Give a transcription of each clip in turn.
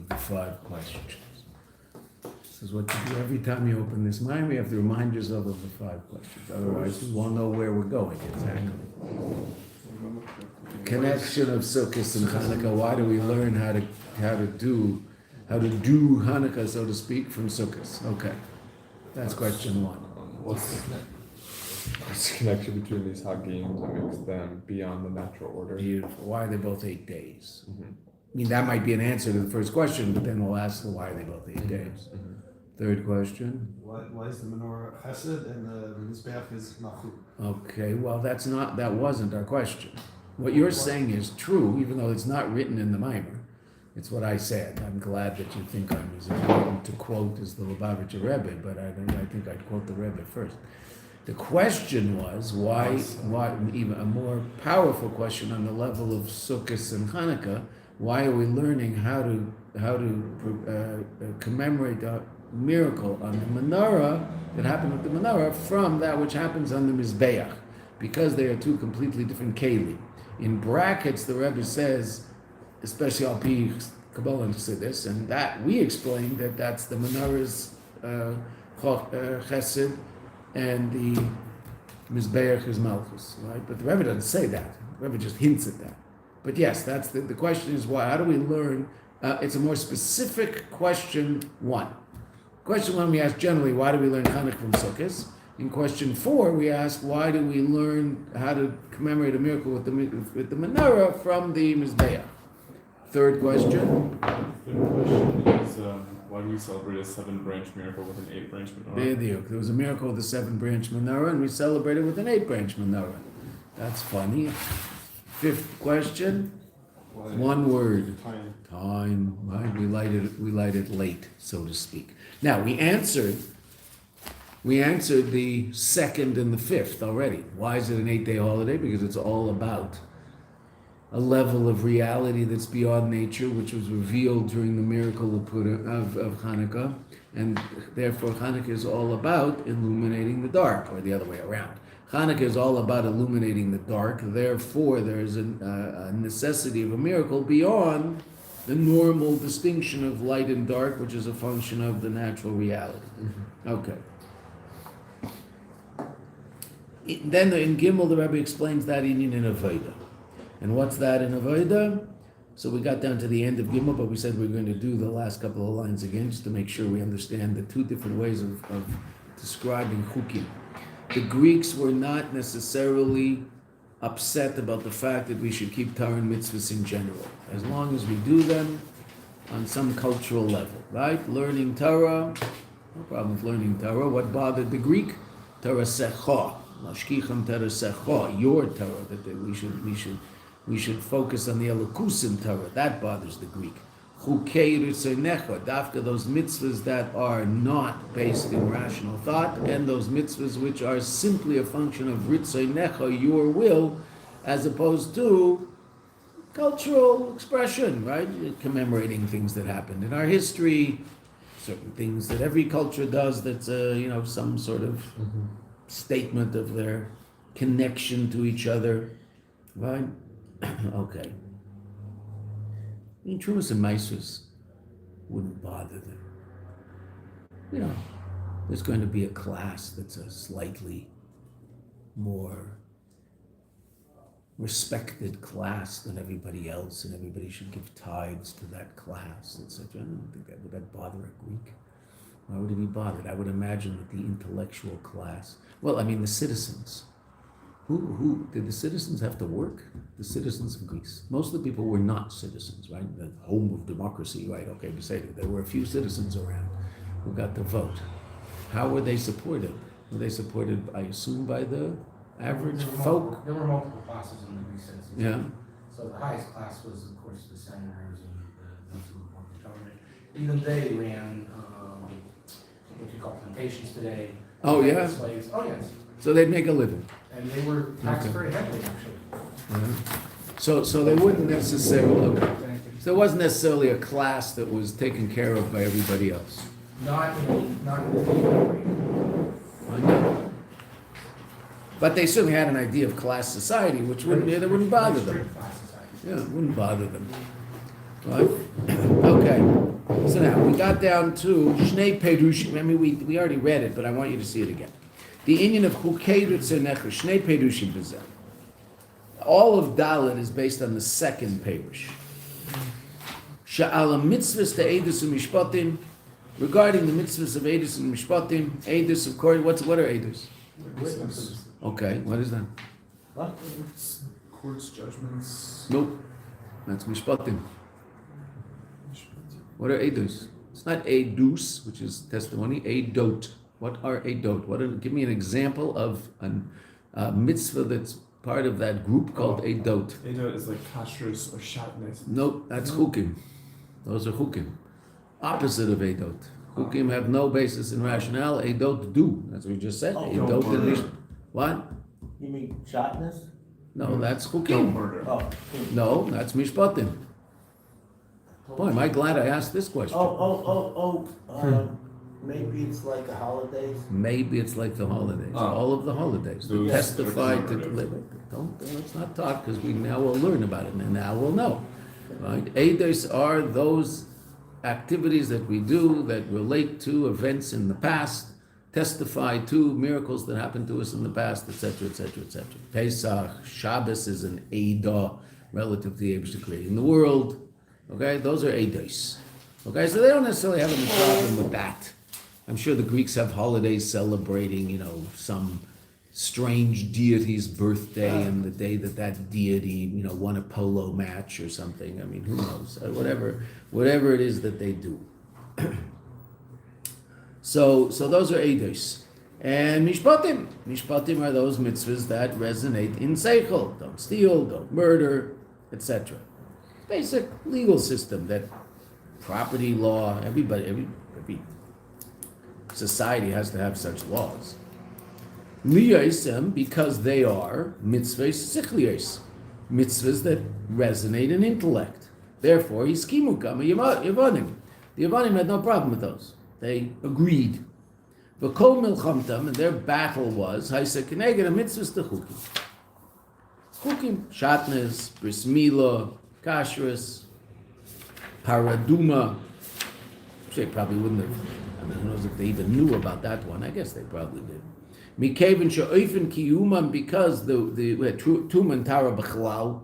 of the 5 questions. This is what you do every time you open this mind. We have to remind yourself of the 5 questions. Otherwise, we won't know where we're going exactly. Connection of Sukkot and Hanukkah. Why do we learn how to do Hanukkah, so to speak, from Sukkot? Okay, that's question 1. What's the connection between these Hagim that makes them beyond the natural order? Beautiful. Why are they both 8 days? I mean, that might be an answer to the first question, but then we'll ask why are they both 8 days. Third question. Why is the menorah chesed and the mizbeach is malchut? Okay, well, that wasn't our question. What you're saying is true, even though it's not written in the Mimer. It's what I said. I'm glad that you think I'm as important to quote as the Lubavitcher Rebbe, but I think I'd quote the Rebbe first. The question was why even a more powerful question on the level of Sukkot and Hanukkah. Why are we learning how to commemorate the miracle on the menorah that happened with the menorah from that which happens on the mizbeach? Because they are 2 completely different kelim. In brackets, the Rebbe says, especially Al Pi Kabbalah and Chassidus, and that we explained that that's the menorah's chesed and the mizbeach is malchus, right? But the Rebbe doesn't say that. The Rebbe just hints at that. But yes, that's the question is why? How do we learn? It's a more specific question 1. Question 1 we ask generally, why do we learn Hanukkah from Sukkot? In question 4 we ask, why do we learn how to commemorate a miracle with the menorah from the mizbeach? Third question. Is why do we celebrate a 7-branch miracle with an 8-branch menorah? There was a miracle with a 7-branch menorah, and we celebrated with an 8-branch menorah. That's funny. 5th question. 1 word. Time. Right? We light it late, so to speak. Now we answered the 2nd and the 5th already. Why is it an 8-day holiday? Because it's all about a level of reality that's beyond nature, which was revealed during the miracle of Hanukkah, and therefore Hanukkah is all about illuminating the dark, or the other way around. Hanukkah is all about illuminating the dark, therefore there is a necessity of a miracle beyond the normal distinction of light and dark, which is a function of the natural reality. Okay. Then in Gimel, the Rebbe explains that in Avodah. And what's that in Avodah? So we got down to the end of Gimel, but we said we were going to do the last couple of lines again, just to make sure we understand the 2 different ways of describing Chukim. The Greeks were not necessarily upset about the fact that we should keep Torah and mitzvahs in general, as long as we do them on some cultural level, right? Learning Torah, no problem with learning Torah. What bothered the Greek? Torah secha, mashkicham Torah secha, your Torah, that we should focus on the elokusim Torah. That bothers the Greek. Chukei ritzonecha, dafka, those mitzvahs that are not based in rational thought, and those mitzvahs which are simply a function of ritzonecha, your will, as opposed to cultural expression, right? Commemorating things that happened in our history, certain things that every culture does that's some sort of statement of their connection to each other, right? Okay. I mean, Trumas and Meisers wouldn't bother them. There's going to be a class that's a slightly more respected class than everybody else, and everybody should give tithes to that class, etc. I don't think would that bother a Greek. Why would he be bothered? I would imagine that the intellectual class, the citizens. Who did the citizens have to work? The citizens of Greece. Most of the people were not citizens, right? The home of democracy, right? Okay, we say that there were a few citizens around who got to vote. How were they supported? Were they supported, I assume, by the average folk? There were multiple classes in the Greek citizens. Yeah. So the highest class was, of course, the senators and those who were the government. Even they ran what you call plantations today. Oh, yeah? Slaves. Oh, yes. So they'd make a living. And they were taxed very heavily, actually. Yeah. So they wouldn't necessarily. So it wasn't necessarily a class that was taken care of by everybody else. Not in the I know. But they certainly had an idea of class society, which wouldn't bother them. Yeah, it wouldn't bother them. Right? Okay. we got down to Shnei Perushim. I mean, we already read it, but I want you to see it again. The inyan of Chukei Ritzonecha, Shnei Perushim B'zeh. All of Dalet is based on the second Perush. Sha'ala mitzvahs to Eidus and Mishpatim. Regarding the mitzvahs of Eidus and Mishpatim, Eidus, of course, what are Eidus? Witnesses. Okay, what is that? What? It's courts, judgments. Nope, that's Mishpatim. What are Eidus? It's not Eidus, which is testimony, Eidot. What are Eidot? Give me an example of a mitzvah that's part of that group called Eidot. Eidot is like kashrus or shatnez. Nope, that's Chukim. Those are Chukim. Opposite of Eidot. Chukim have no basis in rationale. Eidot do. That's what we just said. Eidot and Mish. What? You mean shotness? No, that's Don't Chukim. murder. Oh. No, that's Mishpatim. Boy, am I glad I asked this question. Maybe it's like the holidays. Maybe it's like the holidays. Oh. All of the holidays. So it's Testify to commemorative. let's not talk because we now will learn about it and now we'll know. Right? Eidos are those activities that we do that relate to events in the past, testify to miracles that happened to us in the past, etc., etc., etc. Pesach, Shabbos is an Eidah relative to the Eibush creating the world. Okay, those are Eidos. Okay, so they don't necessarily have any problem with that. I'm sure the Greeks have holidays celebrating, some strange deity's birthday and the day that deity, won a polo match or something. I mean, who knows? Whatever it is that they do. So those are Eidos. And Mishpatim. Mishpatim are those mitzvahs that resonate in Seichel. Don't steal, don't murder, etc. Basic legal system that property law, every society has to have such laws. Liyosem, because they are mitzvahs sichliyos, mitzvahs that resonate in intellect. Therefore, hiskimu kama Yavanim. The Yavanim had no problem with those. They agreed. V'kol milchamtam, and their battle was haisa keneged mitzvahs techukim. Chukim, shatnez, bris milah, kashrus, paraduma. They probably wouldn't have. Who knows if they even knew about that one? I guess they probably did. Mikevin she'oifen kiyuman, because the tuman tara b'chalal,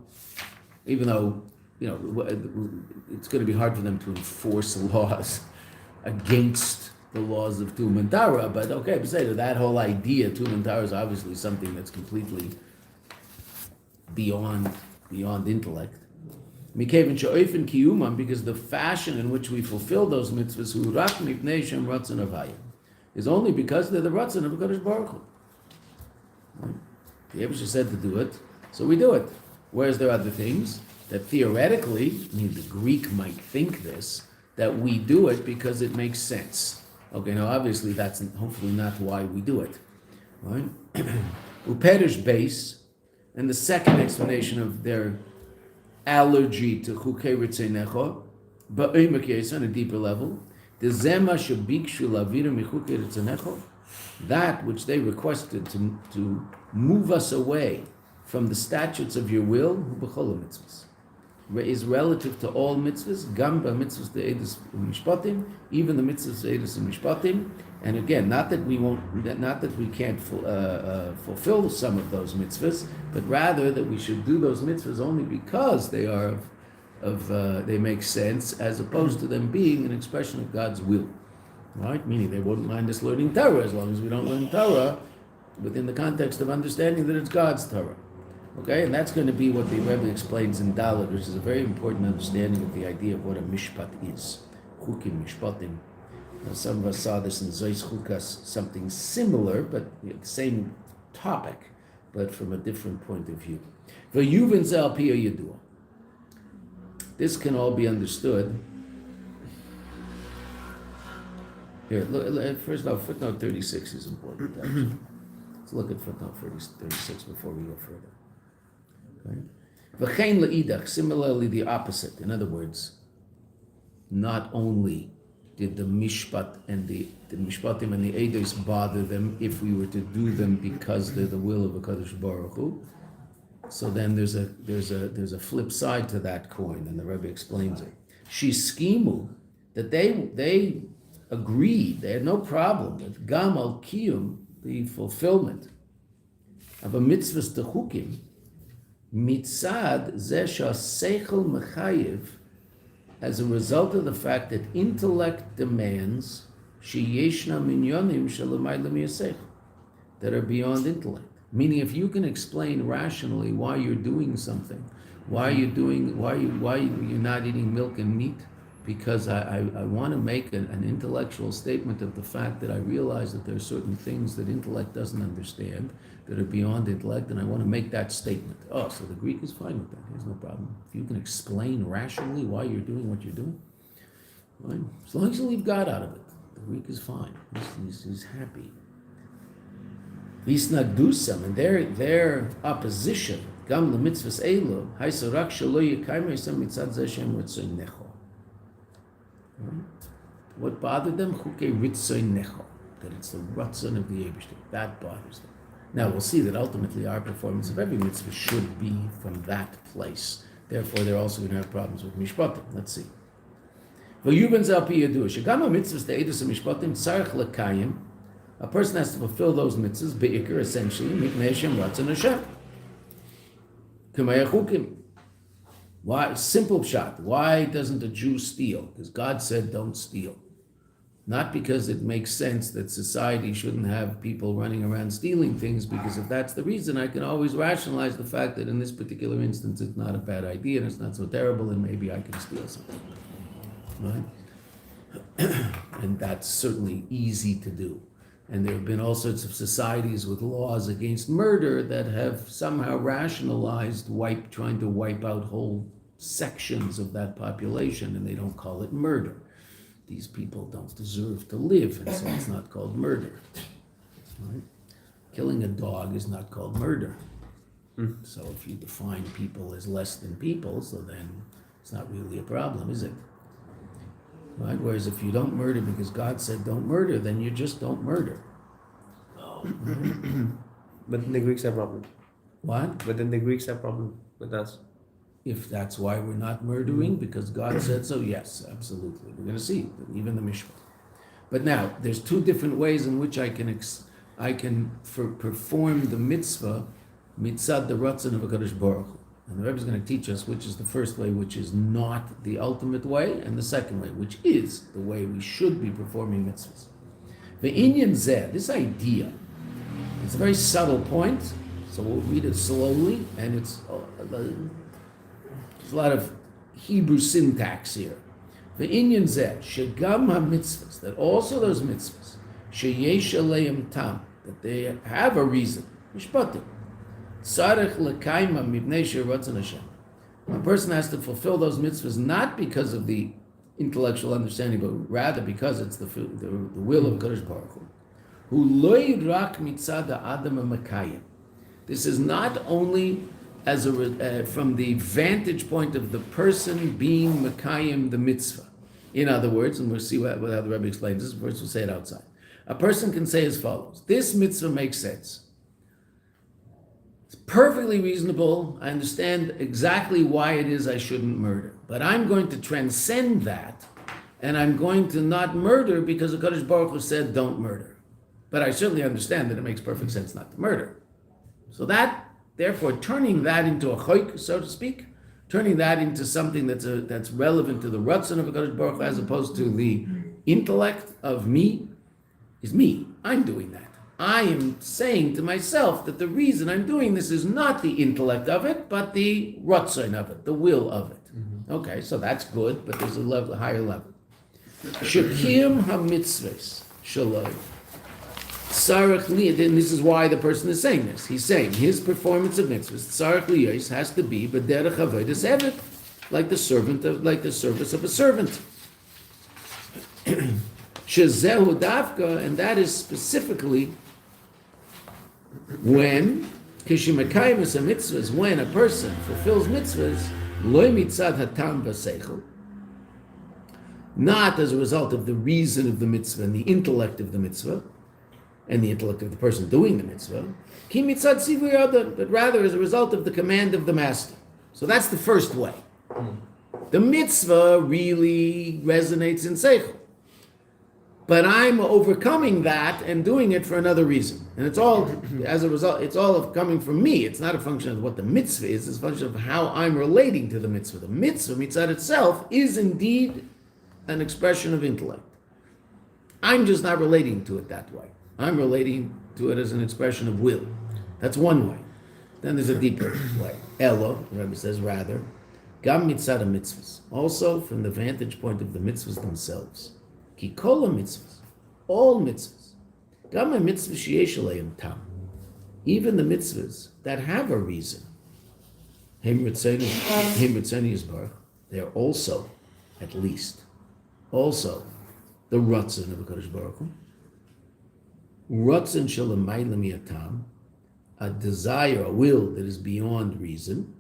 even though it's going to be hard for them to enforce laws against the laws of tuman tara, but okay, besides that whole idea, tuman tara is obviously something that's completely beyond intellect. Mikevin she'oifen kiyuman, because the fashion in which we fulfill those mitzvahs hu rak mipnei shem ratzon avaya, is only because they're the ratzon of HaKadosh Baruch Hu. Right? The Yeshiva said to do it, so we do it. Whereas there are other things that theoretically, the Greek might think this, that we do it because it makes sense. Okay, now obviously that's hopefully not why we do it. Right? Uperish beis, and the second explanation of their allergy to chukei ritzenecha, ba'omek yesa, on a deeper level, the zema shebikshu lavira michukei ritzenecha, that which they requested to move us away from the statutes of your will, b'chol mitzvahs, is relative to all mitzvahs, gamba mitzvahs the edus mishpatim, even the mitzvahs the edus mishpatim. And again, not that we can't fulfill some of those mitzvahs, but rather that we should do those mitzvahs only because they are they make sense, as opposed to them being an expression of God's will. Right? Meaning they wouldn't mind us learning Torah as long as we don't learn Torah within the context of understanding that it's God's Torah. Okay, and that's going to be what the Rebbe explains in Dalet, which is a very important understanding of the idea of what a mishpat is. Chukim, mishpatim. Now, some of us saw this in Zois Chukas, something similar, but same topic, but from a different point of view. V'yuvin ze al pi ha'yadua. This can all be understood. Here, look, first of all, footnote 36 is important, actually. Let's look at footnote 36 before we go further. Okay? V'chein le'idach, similarly the opposite. In other words, not only did the mishpat and the mishpatim and the eidos bother them if we were to do them because they're the will of HaKadosh Baruch Hu. So then there's a flip side to that coin, and the Rebbe explains it. Shiskimu that they agreed, they had no problem with Gam al Kiyum, the fulfillment of a mitzvahs techukim, mitzad zesha seichel mechayev, as a result of the fact that intellect demands sheyeshna minyonim shelamayla miyasech, that are beyond intellect. Meaning, if you can explain rationally why you're doing something, why you're not eating milk and meat, because I want to make an intellectual statement of the fact that I realize that there are certain things that intellect doesn't understand, that are beyond intellect, and I want to make that statement. Oh, so the Greek is fine with that. There's no problem. If you can explain rationally why you're doing what you're doing, fine. As long as you leave God out of it, the Greek is fine. He's happy. Visnagdusam, and their opposition, gam lemitzvahs elu, haisarak shelo yekaymeisam mitzad zeshem ritzoinecho. What bothered them? Chukei ritzoinecho, that it's the ratzon of the Eibishter. That bothers them. Now we'll see that ultimately our performance of every mitzvah should be from that place. Therefore, they're also going to have problems with mishpatim. Let's see. V'yuben zalpi yaduah shegam mitzvahs de'edus mishpatim tzarich lekayim. A person has to fulfill those mitzvahs, be'ikr, essentially, miknei Hashem ratzon Hashem. K'may chukim. Why? Simple shot. Why doesn't a Jew steal? Because God said don't steal. Not because it makes sense that society shouldn't have people running around stealing things, because if that's the reason, I can always rationalize the fact that in this particular instance it's not a bad idea and it's not so terrible and maybe I can steal something. Right? And that's certainly easy to do. And there have been all sorts of societies with laws against murder that have somehow rationalized trying to wipe out whole sections of that population, and they don't call it murder. These people don't deserve to live, and so it's not called murder. Right? Killing a dog is not called murder. So if you define people as less than people, so then it's not really a problem, is it? Right? Whereas if you don't murder because God said don't murder, then you just don't murder. But then the Greeks have problem. What? But then the Greeks have problem with us. If that's why we're not murdering, because God said so, yes, absolutely. We're going to see, even the Mishpat. But now, there's two different ways in which I can perform the mitzvah, mitzad the ratzon of HaKadosh Baruch Hu. And the Rebbe is going to teach us which is the first way, which is not the ultimate way, and the second way, which is the way we should be performing mitzvahs. The inyan zeh, this idea, it's a very subtle point, so we'll read it slowly, and there's a lot of Hebrew syntax here. The inyan zeh, shegam ha-mitzvahs, that also those mitzvahs, sheyesh aleim tam, that they have a reason, mishpatim. A person has to fulfill those mitzvahs not because of the intellectual understanding, but rather because it's the will of Kadosh Baruch Hu. This is not only from the vantage point of the person being Mekayim the mitzvah. In other words, and we'll see how the Rebbe explains this, first we'll say it outside. A person can say as follows: this mitzvah makes sense. Perfectly reasonable. I understand exactly why it is I shouldn't murder. But I'm going to transcend that, and I'm going to not murder because the Kadosh Baruch Hu said don't murder. But I certainly understand that it makes perfect sense not to murder. So that, therefore, turning that into a choik, so to speak, turning that into something that's relevant to the ratzon of the Kadosh Baruch Hu as opposed to the intellect of me, is me. I'm doing that. I am saying to myself that the reason I'm doing this is not the intellect of it, but the ratzon of it, the will of it. Okay, so that's good, but there's a higher level. Shakim ha-mitzvahs shalom. Sarach liyos, and this is why the person is saying this. He's saying his performance of mitzvahs, sarach liyos, has to be b'derech avodas eved, like the service of a servant. Shezehu davka, and that is specifically when kishimakayim a mitzvahs, when a person fulfills mitzvahs, loy mitzad hatam v'seichel, not as a result of the reason of the mitzvah and the intellect of the mitzvah, and the intellect of the person doing the mitzvah, ki mitzad sivui adam, but rather as a result of the command of the master. So that's the first way. The mitzvah really resonates in seichel. But I'm overcoming that and doing it for another reason. And it's all, as a result, it's all of coming from me. It's not a function of what the mitzvah is, it's a function of how I'm relating to the mitzvah. The mitzvah, mitzvah itself, is indeed an expression of intellect. I'm just not relating to it that way. I'm relating to it as an expression of will. That's one way. Then there's a deeper way. Elo, the Rebbe says rather, gam mitzvah mitzvahs. Also from the vantage point of the mitzvahs themselves. Ki kol mitzvahs, all mitzvahs, gam a mitzvah sheyesh aleim tam, even the mitzvahs that have a reason, hem ritzeni yisbarach, they are also, at least, also the ratzon of HaKadosh Baruch Hu, ratzon shel amayla miatam, a desire, a will that is beyond reason.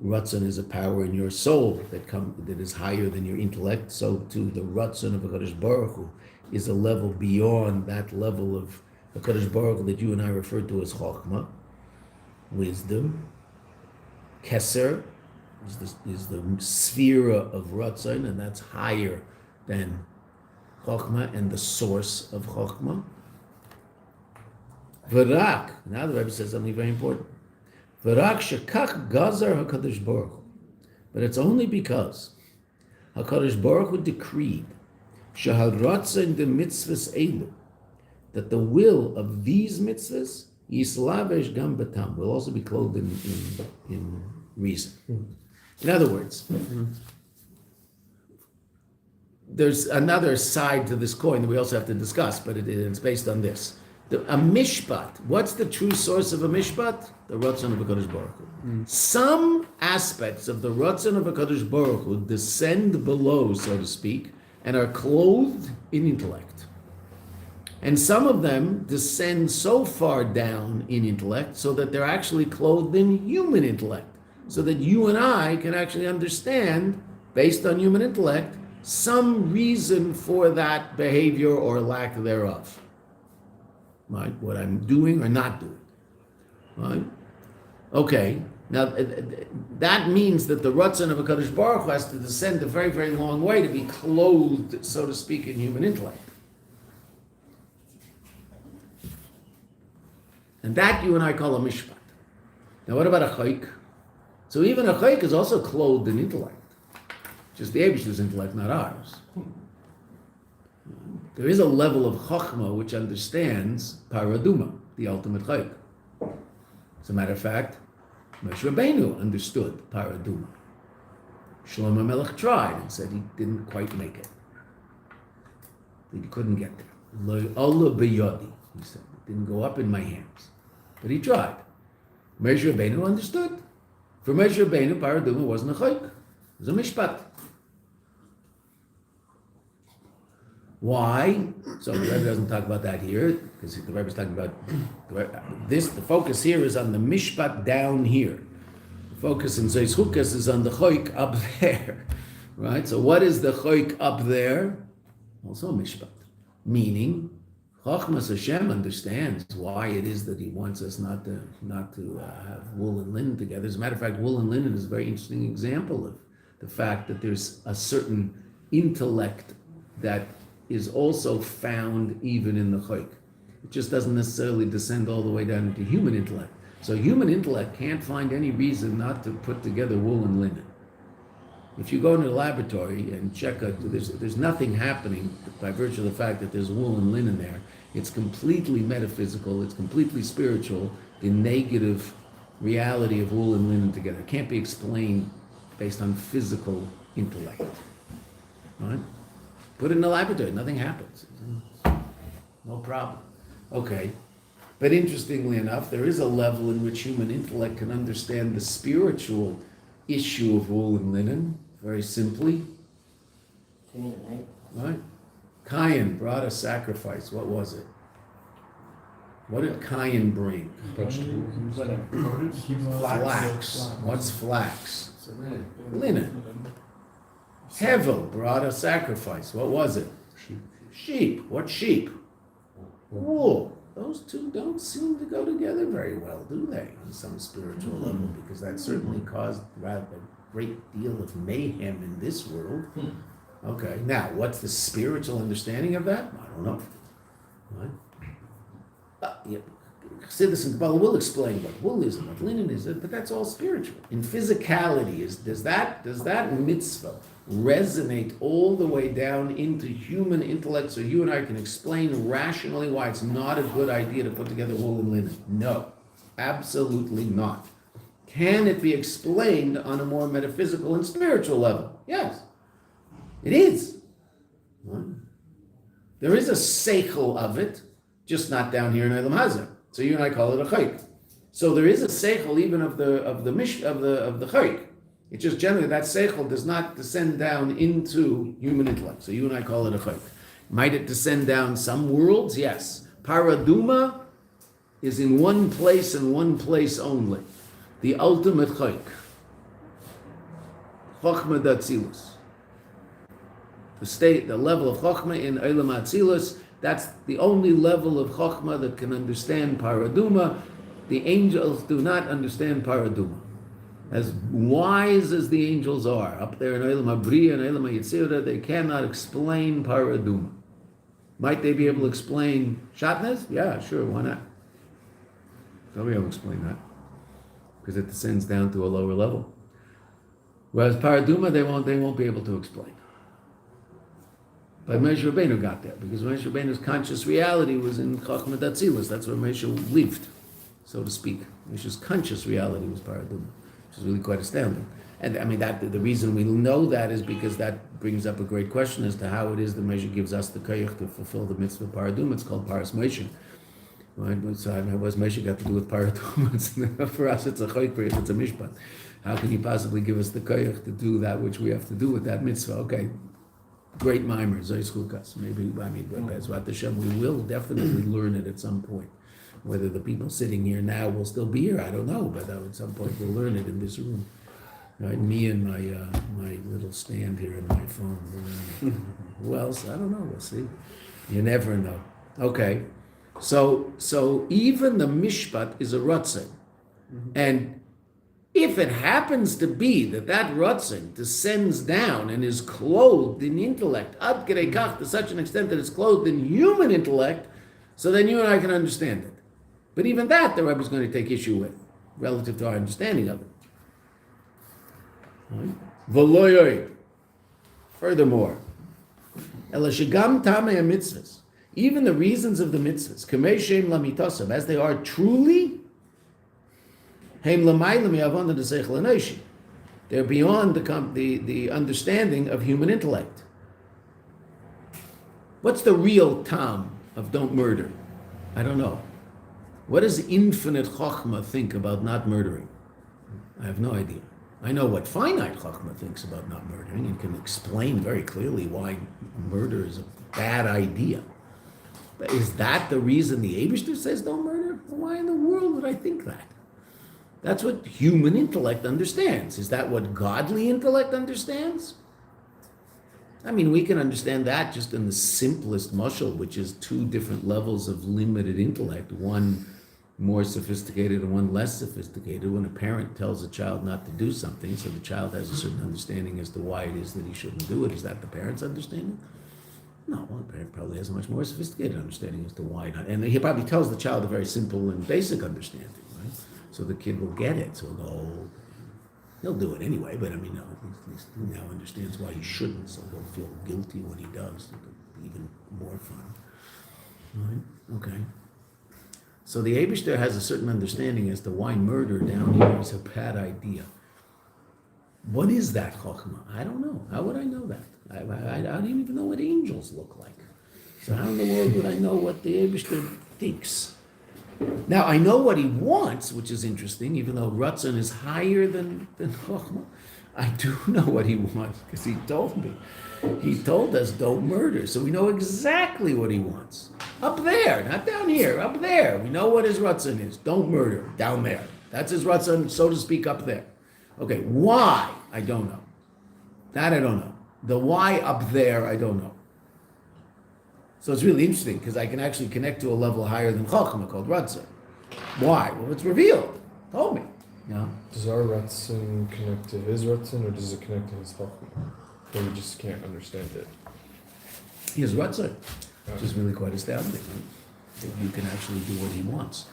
Ratzon is a power in your soul that is higher than your intellect. So too, the Ratzon of HaKadosh Baruch Hu is a level beyond that level of HaKadosh Baruch Hu that you and I refer to as Chokhmah, wisdom. Keser is the sphere of Ratzon, and that's higher than Chokhmah and the source of Chokhmah. V'rak, now the Rebbe says something very important. V'rak shekach gazar HaKadosh Baruch Hu. But it's only because HaKadosh Baruch Hu decreed sheharatzon de mitzvahs elu, that the will of these mitzvahs yislavesh gam batam, will also be clothed in reason. In other words, there's another side to this coin that we also have to discuss, but it's based on this. A mishpat. What's the true source of a mishpat? The Ratzon of HaKadosh Baruch Hu. Some aspects of the Ratzon of HaKadosh Baruch Hu descend below, so to speak, and are clothed in intellect. And some of them descend so far down in intellect so that they're actually clothed in human intellect, so that you and I can actually understand, based on human intellect, some reason for that behavior or lack thereof. Right? What I'm doing or not doing. Right? Okay. Now, that means that the Ratzon of HaKadosh Baruch Hu has to descend a very, very long way to be clothed, so to speak, in human intellect. And that you and I call a mishpat. Now, what about a chayk? So even a chayk is also clothed in intellect. Just the Eibishter's intellect, not ours. There is a level of chokhmah which understands paraduma, the ultimate chayk. As a matter of fact, Moshe Rabbeinu understood paraduma. Shlomo Melech tried and said he didn't quite make it. He couldn't get there. Lo Allah biyodi, he said. It didn't go up in my hands. But he tried. Moshe Rabbeinu understood. For Moshe Rabbeinu, paraduma wasn't a chayk. It was a mishpat. Why? So the Rebbe doesn't talk about that here, because the Rebbe is talking about this. The focus here is on the mishpat down here. The focus in Zeis Chukas is on the choik up there, right? So what is the choik up there? Also mishpat, meaning Chachmas Hashem understands why it is that He wants us not to have wool and linen together. As a matter of fact, wool and linen is a very interesting example of the fact that there's a certain intellect that is also found even in the chayk. It just doesn't necessarily descend all the way down into human intellect. So human intellect can't find any reason not to put together wool and linen. If you go into the laboratory and check out, there's nothing happening by virtue of the fact that there's wool and linen there. It's completely metaphysical, it's completely spiritual, the negative reality of wool and linen together. It can't be explained based on physical intellect. Right? Put it in the laboratory, nothing happens. No problem. Okay. But interestingly enough, there is a level in which human intellect can understand the spiritual issue of wool and linen, very simply. Right? Cain brought a sacrifice. What was it? What did Cain bring? Flax. What's flax? Linen. Hevel brought a sacrifice. What was it? Sheep. What sheep? Wool. Those two don't seem to go together very well, do they? On some spiritual level, because that certainly caused rather great deal of mayhem in this world. Okay, now what's the spiritual understanding of that? I don't know. Right? Chassidus and Kabbalah will explain what wool is and what linen is, but that's all spiritual. In physicality, does that mitzvah resonate all the way down into human intellect so you and I can explain rationally why it's not a good idea to put together wool and linen? No, absolutely not. Can it be explained on a more metaphysical and spiritual level? Yes, it is. There is a seichel of it, just not down here in Olam Hazeh. So you and I call it a chayk. So there is a seichel even of the chayk. It's just generally that seichel does not descend down into human intellect. So you and I call it a chayk. Might it descend down some worlds? Yes. Paraduma is in one place and one place only. The ultimate chayk. Chochma d'Atzilus. The level of chochma in Olam Atzilus. That's the only level of chokhmah that can understand paraduma. The angels do not understand paraduma. As wise as the angels are, up there in Olam HaBriya and Olam HaYetzirah, they cannot explain paraduma. Might they be able to explain shatnez? Yeah, sure, why not? They'll be able to explain that. Because it descends down to a lower level. Whereas paraduma, they won't be able to explain. But Moshe Rabbeinu got there, because Moshe Rabbeinu's conscious reality was in Chochmat Atzilus. That's where Moshe lived, so to speak. Moshe's conscious reality was paraduma, which is really quite astounding. And I mean, that the reason we know that is because that brings up a great question as to how it is that Moshe gives us the koyach to fulfill the mitzvah of paraduma. It's called Paras Moshe. Right? So what's Moshe got to do with paraduma? For us, it's a chayk, it's a mishpat. How can he possibly give us the koyach to do that which we have to do with that mitzvah? Okay. Great mimer, Zois Chukas. Maybe, Bezrat Hashem, we will definitely learn it at some point. Whether the people sitting here now will still be here, I don't know, but at some point we'll learn it in this room. Right? Me and my little stand here and my phone. Who else? I don't know. We'll see. You never know. Okay. So even the mishpat is a rotzin. And if it happens to be that rotzin descends down and is clothed in intellect, ad kedei kach, to such an extent that it's clothed in human intellect, so then you and I can understand it. But even that, the Rebbe is going to take issue with, relative to our understanding of it. Right? Furthermore, elashigam tamei mitzvahs, even the reasons of the mitzvahs, kamei shem lamitosav, as they are truly, they're beyond the understanding of human intellect. What's the real tam of don't murder? I don't know. What does infinite chokhmah think about not murdering? I have no idea. I know what finite chokhmah thinks about not murdering and can explain very clearly why murder is a bad idea. But is that the reason the Eibishter says don't murder? Why in the world would I think that? That's what human intellect understands. Is that what godly intellect understands? I mean, we can understand that just in the simplest mashal, which is two different levels of limited intellect, one more sophisticated and one less sophisticated. When a parent tells a child not to do something, so the child has a certain understanding as to why it is that he shouldn't do it. Is that the parent's understanding? No, well, the parent probably has a much more sophisticated understanding as to why not. And he probably tells the child a very simple and basic understanding, right? So the kid will get it. So he'll do it anyway, but I mean, no, at least he now understands why he shouldn't, so he'll feel guilty when he does. It'll be even more fun. Right? Okay. So the Eibishter has a certain understanding as to why murder down here is a bad idea. What is that chokhmah? I don't know. How would I know that? I don't even know what angels look like. So how in the world would I know what the Eibishter thinks? Now, I know what he wants, which is interesting, even though Ratzon is higher than chokhmah. I do know what he wants, because he told me. He told us, don't murder. So we know exactly what he wants. Up there, not down here, up there. We know what his Ratzon is. Don't murder, down there. That's his Ratzon, so to speak, up there. Okay, why? I don't know. That I don't know. The why up there, I don't know. So it's really interesting, because I can actually connect to a level higher than Chokhmah, called Ratzon. Why? Well, it's revealed. Told me. Yeah. Does our Ratzin connect to his Ratzin, or does it connect to his Chachma? Or we just can't understand it? His Ratzon, which is really quite astounding. Right? That you can actually do what he wants.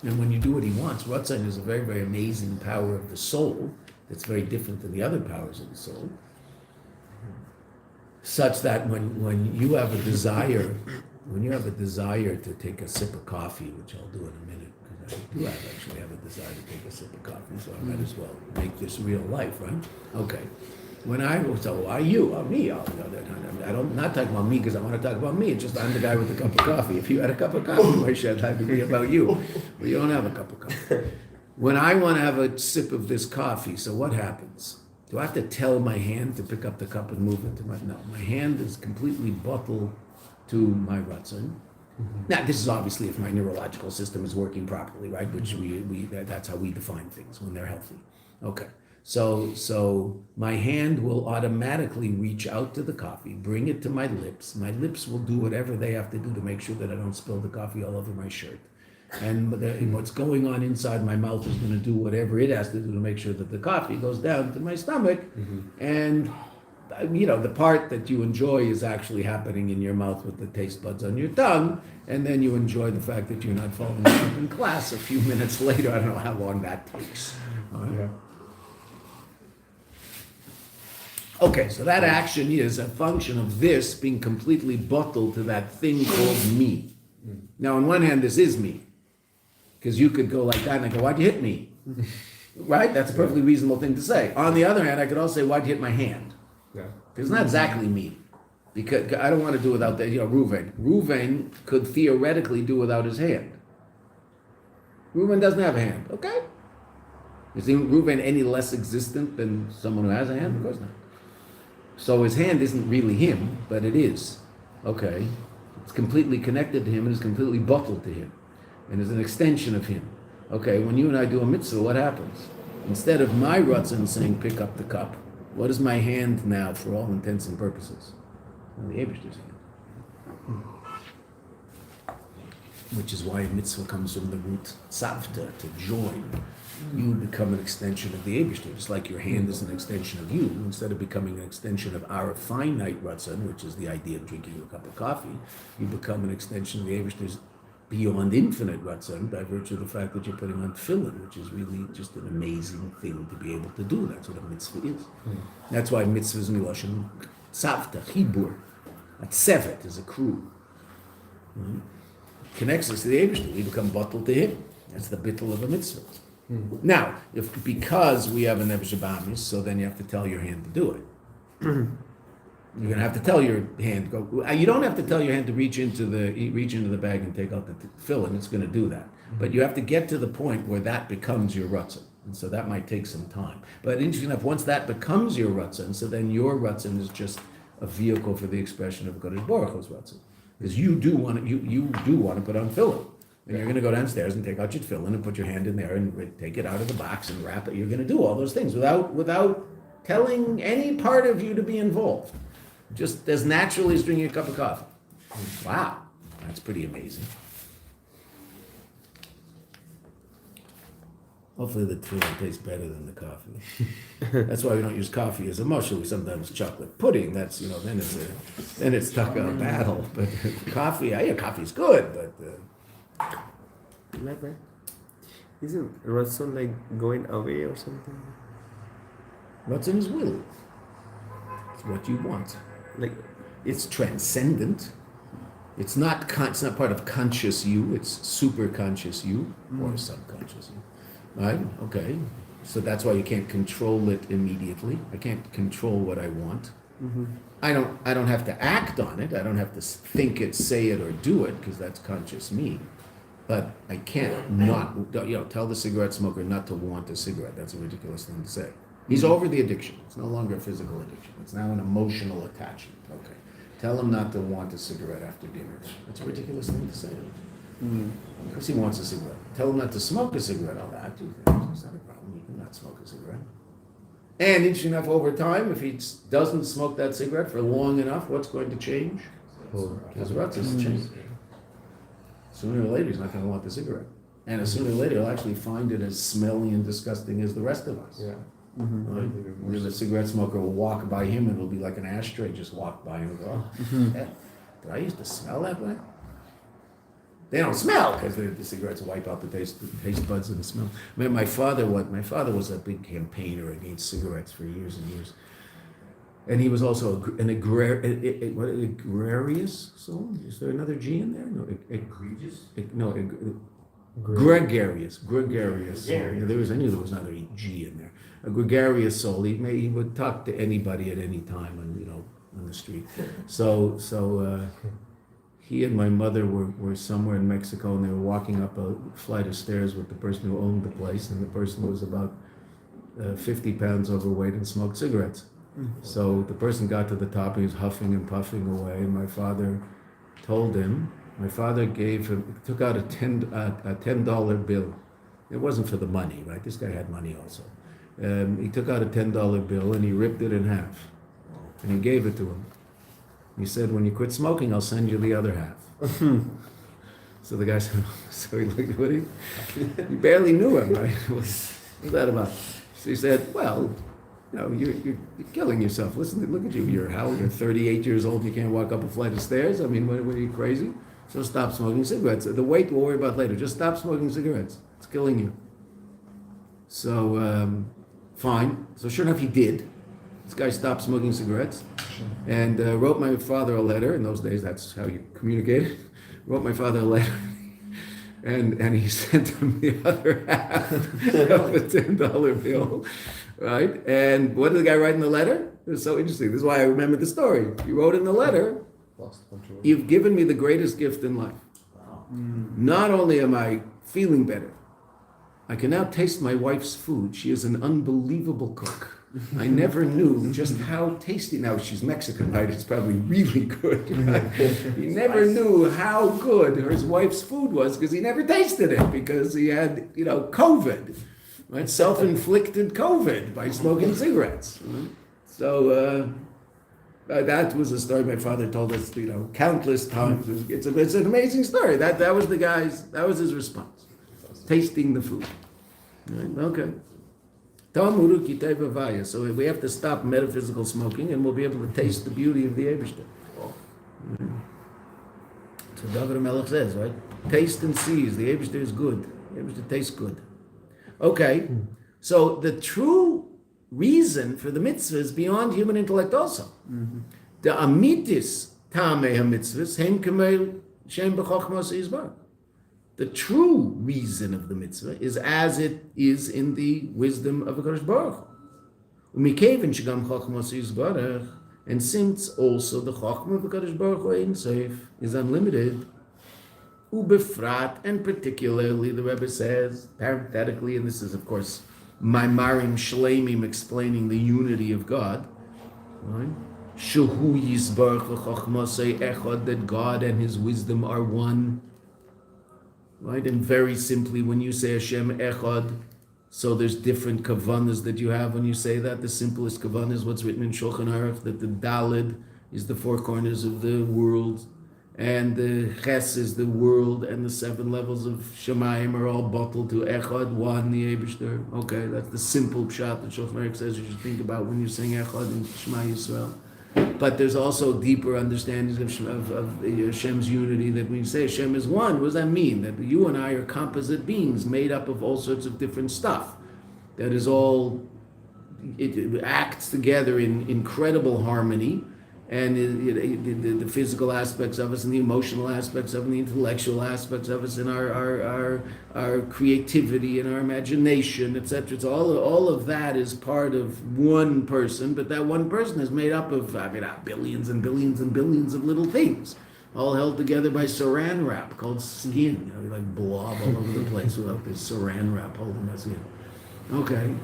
And when you do what he wants, Ratzon is a very, very amazing power of the soul that's very different than the other powers of the soul. Such that when you have a desire, to take a sip of coffee, which I'll do in a minute, because I do actually have a desire to take a sip of coffee, so I might as well make this real life, right? Okay. When I so are you or me? I'm not talking about me because I want to talk about me. It's just I'm the guy with the cup of coffee. If you had a cup of coffee, Moshe, I'd like to be about you. But you don't have a cup of coffee. When I want to have a sip of this coffee, so what happens? Do I have to tell my hand to pick up the cup and move it to my... No, my hand is completely bottled to my Ratzon. Now, this is obviously if my neurological system is working properly, right? Which that's how we define things when they're healthy. Okay. So my hand will automatically reach out to the coffee, bring it to my lips. My lips will do whatever they have to do to make sure that I don't spill the coffee all over my shirt. And what's going on inside my mouth is going to do whatever it has to do to make sure that the coffee goes down to my stomach. And, the part that you enjoy is actually happening in your mouth with the taste buds on your tongue. And then you enjoy the fact that you're not falling asleep in class a few minutes later. I don't know how long that takes. All right? Yeah. Okay, so that action is a function of this being completely bottled to that thing called me. Now, on one hand, this is me. Because you could go like that and I go, why'd you hit me? Right? That's a perfectly reasonable thing to say. On the other hand, I could also say, why'd you hit my hand? Yeah. Because it's not exactly me. Because I don't want to do without that, Reuven. Reuven could theoretically do without his hand. Reuven doesn't have a hand, okay? Is Reuven any less existent than someone who has a hand? Of course not. So his hand isn't really him, but it is. Okay? It's completely connected to him and is completely bottled to him. And is an extension of him. Okay, when you and I do a mitzvah, what happens? Instead of my Ratzon saying, pick up the cup, what is my hand now for all intents and purposes? Well, the Eibishter's hand. Which is why a mitzvah comes from the root tzavta, to join. You become an extension of the Eibishter, just like your hand is an extension of you. Instead of becoming an extension of our finite Ratzon, which is the idea of drinking a cup of coffee, you become an extension of the Eibishter's beyond infinite Ratzon by virtue of the fact that you're putting on tefillin, which is really just an amazing thing to be able to do. That's what a mitzvah is. That's why mitzvah is miloshen tzavta, chibur. A tsevet is a crew. Connects us to the Eibishter. We become bottled to him. That's the bittul of a mitzvah. Now, because we have a nefesh habahamis, so then you have to tell your hand to do it. You're going to have to tell your hand go. You don't have to tell your hand to reach into the bag and take out the tefillin. It's going to do that, but you have to get to the point where that becomes your Ratzon, and so that might take some time. But interesting enough, once that becomes your Ratzon, so then your Ratzon is just a vehicle for the expression of Kodesh Baruch Hu's Ratzon, because you do want to put on tefillin. And you're going to go downstairs and take out your tefillin and put your hand in there and take it out of the box and wrap it. You're going to do all those things without telling any part of you to be involved. Just as naturally as drinking a cup of coffee. Wow, that's pretty amazing. Hopefully the tefillin tastes better than the coffee. That's why we don't use coffee as a mushroom. We sometimes chocolate pudding. That's then it's stuck on a battle. But coffee, coffee's good, but. Like that? Isn't Ratzon like going away or something? What's in his will? It's what you want. Like It's transcendent. It's not part of conscious you. It's super conscious you or subconscious you. Right? Okay. So that's why you can't control it immediately. I can't control what I want. I don't have to act on it. I don't have to think it, say it, or do it because that's conscious me. But I can't not, tell the cigarette smoker not to want a cigarette. That's a ridiculous thing to say. He's over the addiction. It's no longer a physical addiction. It's now an emotional attachment. Okay. Tell him not to want a cigarette after dinner. That's a ridiculous thing to say. Of course he wants a cigarette. Tell him not to smoke a cigarette. All that. It's not a problem. You can not smoke a cigarette. And interesting enough, over time, if he doesn't smoke that cigarette for long enough, what's going to change? His Ratzon will change. Sooner or later, he's not going to want the cigarette. And sooner or later, he'll actually find it as smelly and disgusting as the rest of us. Yeah. Right? The cigarette smoker will walk by him and it'll be like an ashtray just walk by him and go, oh, did I used to smell that way? They don't smell because the cigarettes wipe out the taste buds and the smell. I mean, my father was a big campaigner against cigarettes for years and years. And he was also an agrarious soul. Is there another G in there? No, Egregious? Gregarious. There was, I knew there was another G in there. A gregarious soul. He would talk to anybody at any time on the street. So he and my mother were somewhere in Mexico, and they were walking up a flight of stairs with the person who owned the place, and the person was about 50 pounds overweight and smoked cigarettes. So the person got to the top, he was huffing and puffing away, and my father told him, took out a $10 bill. It wasn't for the money, right? This guy had money also. He took out a $10 bill and he ripped it in half. And he gave it to him. He said, when you quit smoking, I'll send you the other half. So the guy said, so he looked at him. He barely knew him, right? What's that about? So he said, well, you're killing yourself. Listen, look at you. You're 38 years old. You can't walk up a flight of stairs. I mean, what are you, crazy? So stop smoking cigarettes. The weight we'll worry about later. Just stop smoking cigarettes. It's killing you. So, fine. So sure enough, he did. This guy stopped smoking cigarettes and wrote my father a letter. In those days, that's how you communicated. Wrote my father a letter. And he sent him the other half of the $10 bill. Right? And what did the guy write in the letter? It was so interesting. This is why I remember the story. He wrote in the letter, you've given me the greatest gift in life. Wow. Not only am I feeling better, I can now taste my wife's food. She is an unbelievable cook. I never knew just how tasty. Now she's Mexican, right? It's probably really good. Right? He never knew how good his wife's food was because he never tasted it because he had, COVID. Right? Self-inflicted COVID by smoking cigarettes. Right? So that was a story my father told us, countless times. It's an amazing story. That was his response. Tasting the food. Right? Okay. So we have to stop metaphysical smoking and we'll be able to taste the beauty of the Eibishter. Right? So David HaMelech says, right? Taste and seize. The Eibishter is good. The Eibishter tastes good. Okay, so the true reason for the mitzvah is beyond human intellect also. The amitis tamei ha-mitzvahs hem kamei shem b'chochmos yizbar. The true reason of the mitzvah is as it is in the wisdom of HaKadosh Baruch Hu. Umikeven shegam chochmos yizbarach, and since also the chochmah of HaKadosh Baruch Hu Ein Sof is unlimited, Ubefrat, and particularly, the Rebbe says, parenthetically, and this is, of course, Maimarim Shleimim explaining the unity of God, right? Shehu Yisbarach L'Chochmasei Echad, that God and His wisdom are one, right? And very simply, when you say Hashem Echad, so there's different kavanas that you have when you say that. The simplest kavanah is what's written in Shulchan Aruch, that the Daled is the four corners of the world, and the Ches is the world, and the 7 levels of Shemayim are all bottled to Echad, one, the Eibishter. Okay, that's the simple pshat that Shulchan Aruch says you should think about when you sing Echad in Shema Yisrael. But there's also deeper understandings of Hashem's unity, that when you say Hashem is one, what does that mean? That you and I are composite beings made up of all sorts of different stuff. That is all, it acts together in incredible harmony. And the physical aspects of us, and the emotional aspects of us, and the intellectual aspects of us, and our creativity and our imagination, etc. It's all of that is part of one person, but that one person is made up of billions and billions and billions of little things, all held together by saran wrap called skin. Like blob all over the place without this saran wrap holding us in. Okay.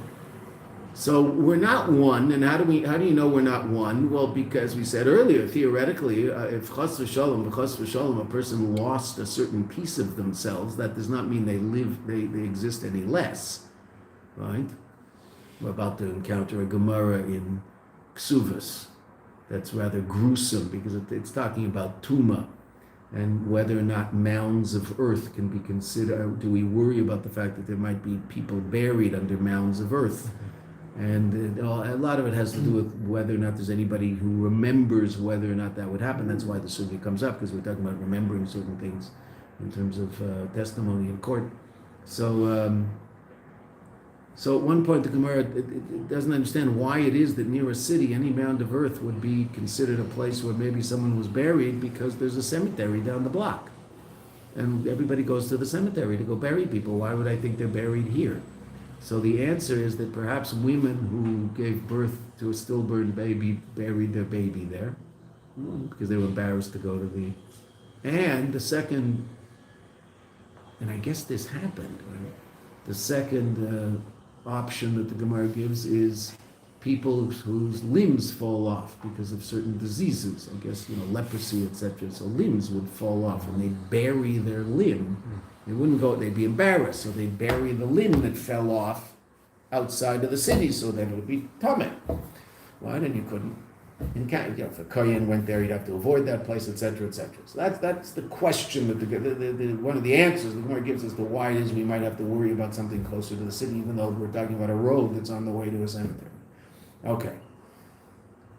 So we're not one, and how do you know we're not one? Well, because we said earlier, theoretically, if chas v'shalom, a person lost a certain piece of themselves, that does not mean they exist any less, right? We're about to encounter a Gemara in Ksuvas that's rather gruesome because it's talking about Tuma, and whether or not mounds of earth can be considered. Do we worry about the fact that there might be people buried under mounds of earth? And a lot of it has to do with whether or not there's anybody who remembers whether or not that would happen. That's why the sugya comes up, because we're talking about remembering certain things in terms of testimony in court. So at one point the Gemara it doesn't understand why it is that near a city any mound of earth would be considered a place where maybe someone was buried, because there's a cemetery down the block. And everybody goes to the cemetery to go bury people. Why would I think they're buried here? So the answer is that perhaps women who gave birth to a stillborn baby buried their baby there because they were embarrassed to go to the... And the second, and I guess this happened, right? The second option that the Gemara gives is people whose limbs fall off because of certain diseases. I guess, leprosy, etc. So limbs would fall off and they'd bury their limb. They wouldn't go, they'd be embarrassed, so they'd bury the limb that fell off outside of the city, so then it would be tummy. Right? And you couldn't encounter, if a Kohen went there, you'd have to avoid that place, etc., etc. So that's the question that one of the answers the Gemara gives as to why it is we might have to worry about something closer to the city, even though we're talking about a road that's on the way to a cemetery. Okay.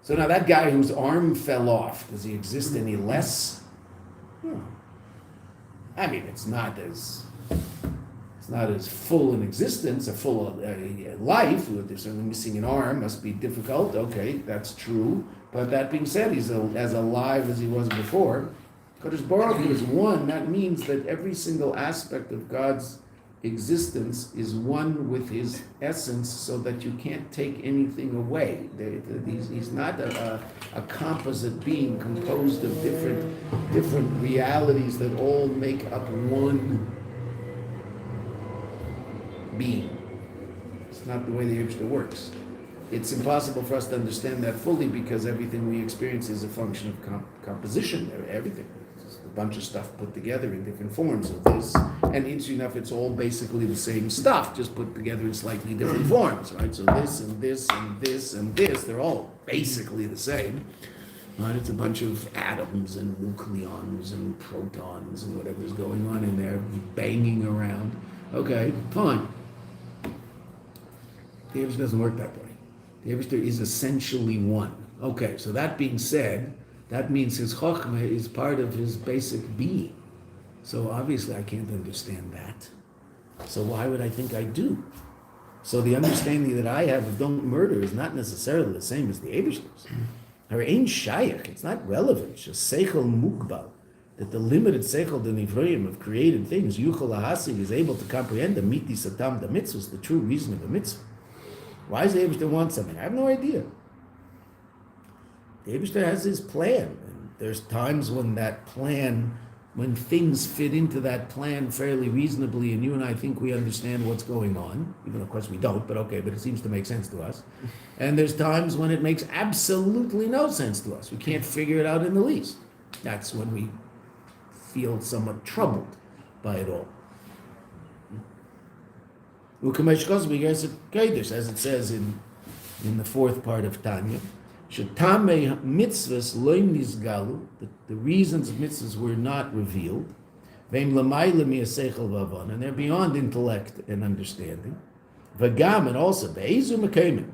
So now that guy whose arm fell off, does he exist any less? I mean, it's not as full in existence, a full life. There's certainly missing an arm, must be difficult. Okay, that's true. But that being said, he's as alive as he was before. Kodesh Baruch Hu is one. That means that every single aspect of God's existence is one with his essence, so that you can't take anything away. He's not a composite being composed of different realities that all make up one being. It's not the way the Yeshiva works. It's impossible for us to understand that fully, because everything we experience is a function of composition. Everything. A bunch of stuff put together in different forms of this, and interesting enough, it's all basically the same stuff, just put together in slightly different forms, right? So this and this and this and this, they're all basically the same, right? It's a bunch of atoms and nucleons and protons and whatever's going on in there, banging around. Okay, fine. The Yeshiva doesn't work that way. The Yeshiva is essentially one. Okay, so that being said, that means his chokhmah is part of his basic being. So obviously I can't understand that. So why would I think I do? So the understanding that I have of don't murder is not necessarily the same as the Eibishter's. Or ain't shayach, it's not relevant. It's just seichel mugbal. That the limited seichel, the nivroim of created things, yuchol ahasig, is able to comprehend the miti satam, the mitzvahs, the true reason of a mitzvah. Why does the Eibishter want something? I have no idea. The Eibishter has his plan, and there's times when that plan, when things fit into that plan fairly reasonably, and you and I think we understand what's going on, even of course we don't, but okay, but it seems to make sense to us. And there's times when it makes absolutely no sense to us. We can't figure it out in the least. That's when we feel somewhat troubled by it all. As it says in the fourth part of Tanya, Shetamei mitzvahs lo nizgalu, the reasons of mitzvahs were not revealed, veim lamayla mi'aseichel v'avon, and they're beyond intellect and understanding. V'gam, and also be'ezu mekaymin,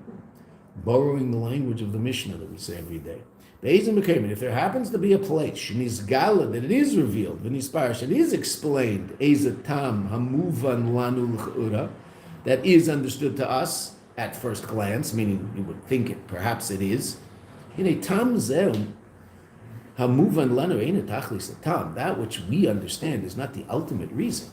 borrowing the language of the Mishnah that we say every day. Be'ezu mekaymin, if there happens to be a place shenizgala, that it is revealed, v'nisparish, it is explained, ezatam hamuvan lanu l'chura, that is understood to us at first glance, meaning you would think it, perhaps it is. In a tam zeh hamuvan lanu eina tachlis tam, that which we understand is not the ultimate reason.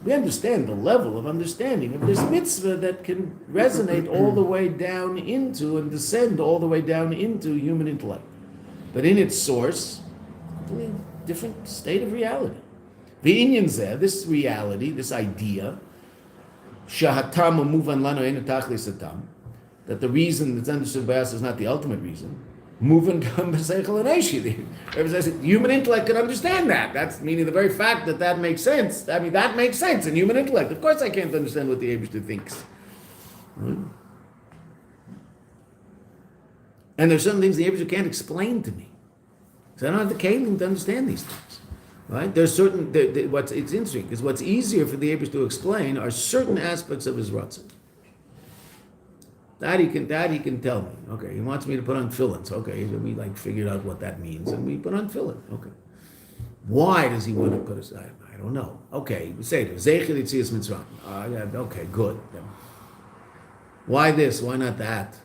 We understand the level of understanding of this mitzvah that can resonate all the way down into and descend all the way down into human intellect. But in its source, completely different state of reality. The inyan zeh, this reality, this idea, shahatam hamuvan lanu eina tachlis tam, that the reason that's understood by us is not the ultimate reason. Moving come b'seichel and human intellect can understand that. That's meaning the very fact that makes sense. I mean, that makes sense in human intellect. Of course I can't understand what the Eibishter thinks. Right? And there's certain things the Eibishter can't explain to me. So I don't have the kelim to understand these things. Right? There's certain, it's interesting, because what's easier for the Abish to explain are certain aspects of his Ratzon. That he can tell me. Okay, he wants me to put on tefillin. Okay, we figured out what that means, and we put on tefillin. Okay. Why does he want to put us? I don't know. Okay, we say it. Zeicher Yitzias Mitzrayim. Yeah, okay, good. Yeah. Why this? Why not that?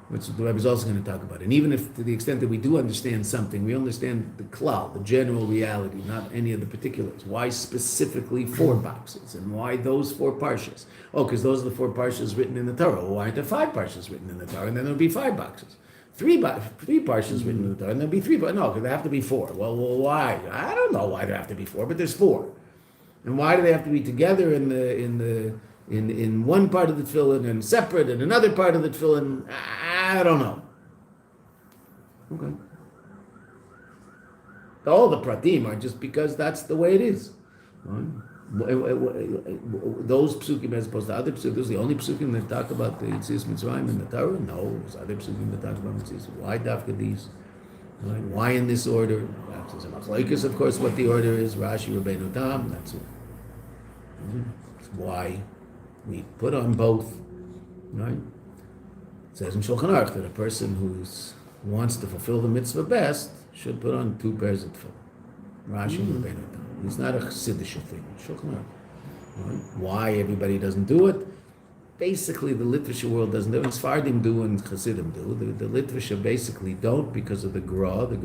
Which the Rebbe is also going to talk about. And even if, to the extent that we do understand something, we understand the klal, the general reality, not any of the particulars. Why specifically 4 boxes? And why those 4 parshas? Oh, because those are the 4 parshas written in the Torah. Well, why aren't there 5 parshas written in the Torah? And then there would be 5 boxes. 3 parshas written in the Torah, and there'll be 3. But no, because there have to be 4. Well, why? I don't know why there have to be 4, but there's 4. And why do they have to be together in one part of the tefillin and separate in another part of the tefillin? I don't know. Okay. All the pratim are just because that's the way it is. Those psukim as opposed to other psukim, those are the only psukim that talk about the Yitzias Mitzrayim in the Torah? No, there's other psukim that talk about Yitzias. Why dafka these? Right? Why in this order? There's a machlokes, of course, what the order is. Rashi, Rabbeinu Tam, that's it. That's why we put on both. Right? It says in Shulchan Aruch that a person who wants to fulfill the mitzvah best should put on 2 pairs of tefillin. Rashi and Rabbeinu Tam. It's not a Chassidish thing. Shulchan Aruch. Right? Why everybody doesn't do it? Basically, the literature world doesn't do it. Sfardim do and Chassidim do. The literature basically don't because of the Gra. The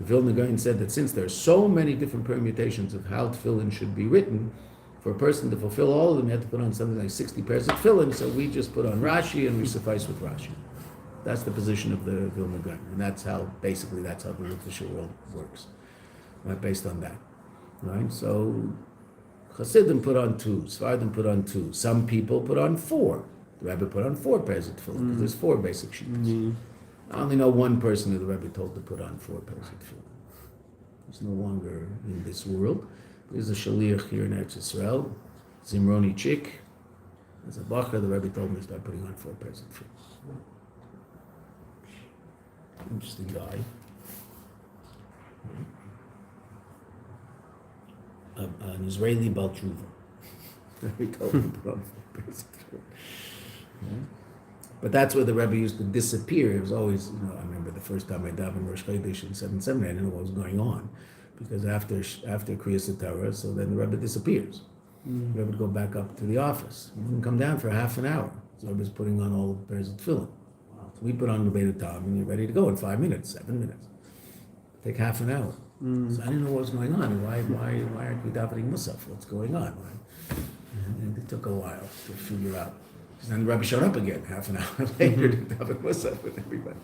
Vilna Gaon said that since there are so many different permutations of how tefillin should be written, for a person to fulfill all of them, you have to put on something like 60 pairs of tefillin. So we just put on Rashi and we suffice with Rashi. That's the position of the Vilna Gaon, and that's how the literature world works. Right, based on that. Right, so Chassidim put on 2, Sfardim put on 2. Some people put on 4. The Rebbe put on 4 pairs of tefillin because there's 4 basic sheets. I only know one person who the Rebbe told to put on 4 pairs of tefillin. He's no longer in this world. There's a shaliach here in Eretz Yisrael, Zimroni Chick. As a bacher, the Rebbe told me to start putting on 4 pairs of tefillin. Interesting guy. An Israeli Baal Tshuva. We told him to put on 4 pairs of tefillin. But that's where the Rebbe used to disappear. It was always, I remember the first time I davened Rosh Chodesh in 770, I didn't know what was going on. Because after Kriyas Torah, so then the Rebbe disappears. The Rebbe would go back up to the office. He wouldn't come down for half an hour. So the Rebbe's putting on all the pairs of tefillin. So we put on Rabbeinu Tam, and you're ready to go in 5 minutes, 7 minutes. Take half an hour. So I didn't know what was going on. Why aren't we davening Musaf? What's going on? And it took a while to figure out. Because then the Rebbe showed up again half an hour later to daven Musaf with everybody.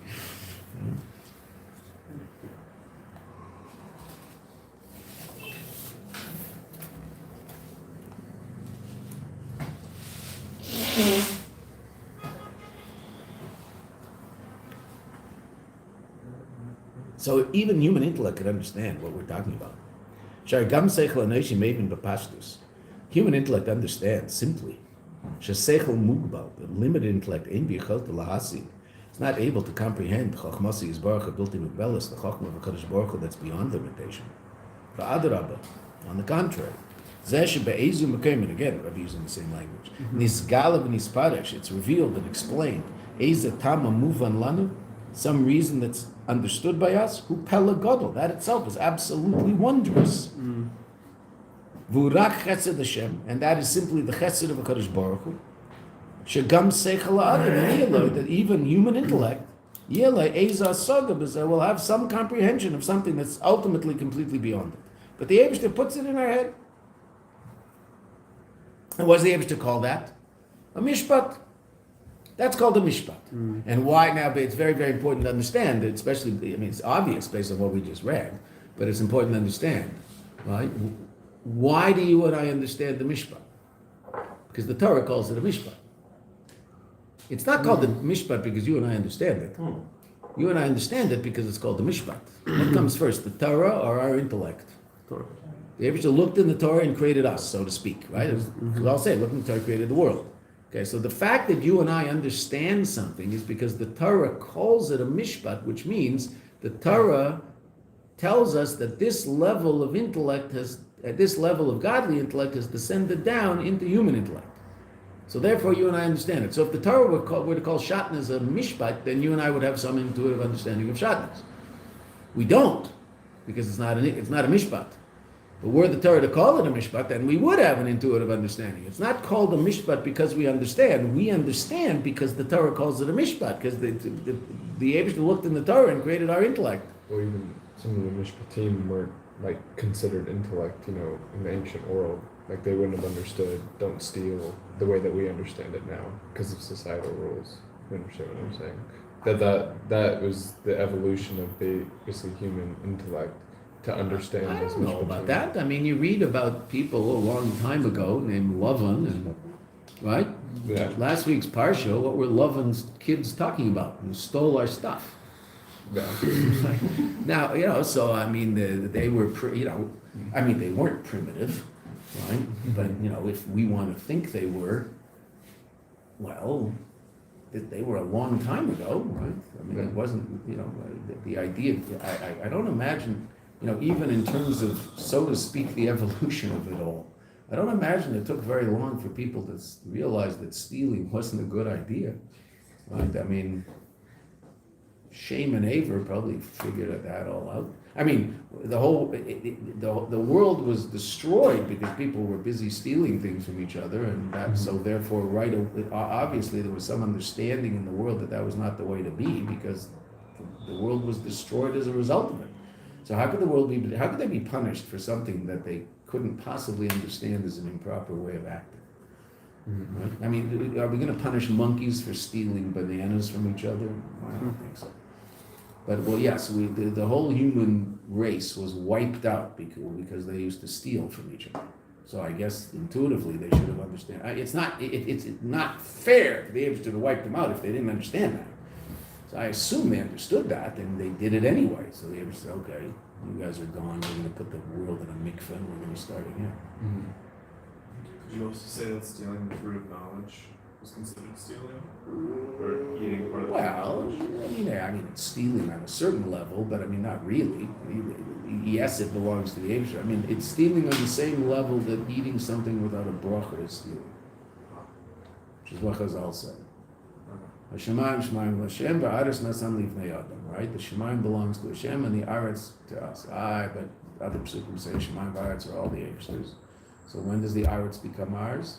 So even human intellect can understand what we're talking about. Human intellect understands simply. The limited intellect it's not able to comprehend the chachma of Kadosh Baruch Hu that's beyond limitation. On the contrary, again, Rabbi using the same language. It's revealed and explained. Some reason that's understood by us, who pelagodol, that itself is absolutely wondrous. V'urak chesed Hashem, and that is simply the chesed of HaKadosh Baruch Hu. Shegam seichel ha'adam, that even human intellect, will have some comprehension of something that's ultimately completely beyond it. But the Eibishter puts it in our head. And what does the Eibishter call that? A mishpat. That's called a mishpat. And why now? But it's very, very important to understand, especially, it's obvious based on what we just read, but it's important to understand, right? Why do you and I understand the mishpat? Because the Torah calls it a mishpat. It's not called a mishpat because you and I understand it. You and I understand it because it's called the mishpat. What comes first, the Torah or our intellect? Torah. The Eibishter looked in the Torah and created us, so to speak, right? I'll say, look in the Torah, created the world. Okay, so the fact that you and I understand something is because the Torah calls it a mishpat, which means the Torah tells us that this level of intellect this level of godly intellect has descended down into human intellect. So therefore, you and I understand it. So if the Torah were to call shatnez a mishpat, then you and I would have some intuitive understanding of shatnez. We don't, because it's not a mishpat. But were the Torah to call it a mishpat, then we would have an intuitive understanding. It's not called a mishpat because we understand. We understand because the Torah calls it a mishpat, because the Eibishter looked in the Torah and created our intellect. Or even some of the mishpatim weren't like considered intellect, in the ancient world. Like they wouldn't have understood don't steal the way that we understand it now because of societal rules. You understand what I'm saying? That was the evolution of basically human intellect to understand I this don't know mishpatim. about that. I mean, you read about people a long time ago named Lavan, and right? Yeah. Last week's parsha, what were Lavan's kids talking about? Who stole our stuff. Yeah. Now, so I mean, they were, they weren't primitive, right? But, if we want to think they were, well, they were a long time ago, right? I mean, it wasn't, the idea, I don't imagine, even in terms of, so to speak, the evolution of it all, I don't imagine it took very long for people to realize that stealing wasn't a good idea, right? I mean, Shem and Aver probably figured that all out. I mean, the world was destroyed because people were busy stealing things from each other, and so therefore, obviously, there was some understanding in the world that was not the way to be, because the world was destroyed as a result of it. So how could they be punished for something that they couldn't possibly understand as an improper way of acting? Mm-hmm. Right? I mean, are we going to punish monkeys for stealing bananas from each other? I don't think so. But yes, the whole human race was wiped out because they used to steal from each other. So I guess intuitively they should have understood. It's not fair for the Eibishter to wipe them out if they didn't understand that. So I assume they understood that and they did it anyway. So the Eibishter said, okay, you guys are gone. We're going to put the world in a mikveh and we're going to start again. Mm-hmm. Could you also say that stealing the fruit of knowledge was considered stealing? Or eating part of the Well, I mean, it's stealing on a certain level, but I mean, not really. Yes, it belongs to the Eibishter. I mean, it's stealing on the same level that eating something without a bracha is stealing, which is what Chazal said. Hashemayim Shemayim Hashem, ba'aretz nasan livnei Adam. Right? The Shemayim belongs to Hashem and the Aretz to us. But other psukim say Shemayim Aretz are all the Eibishters. So when does the Aretz become ours?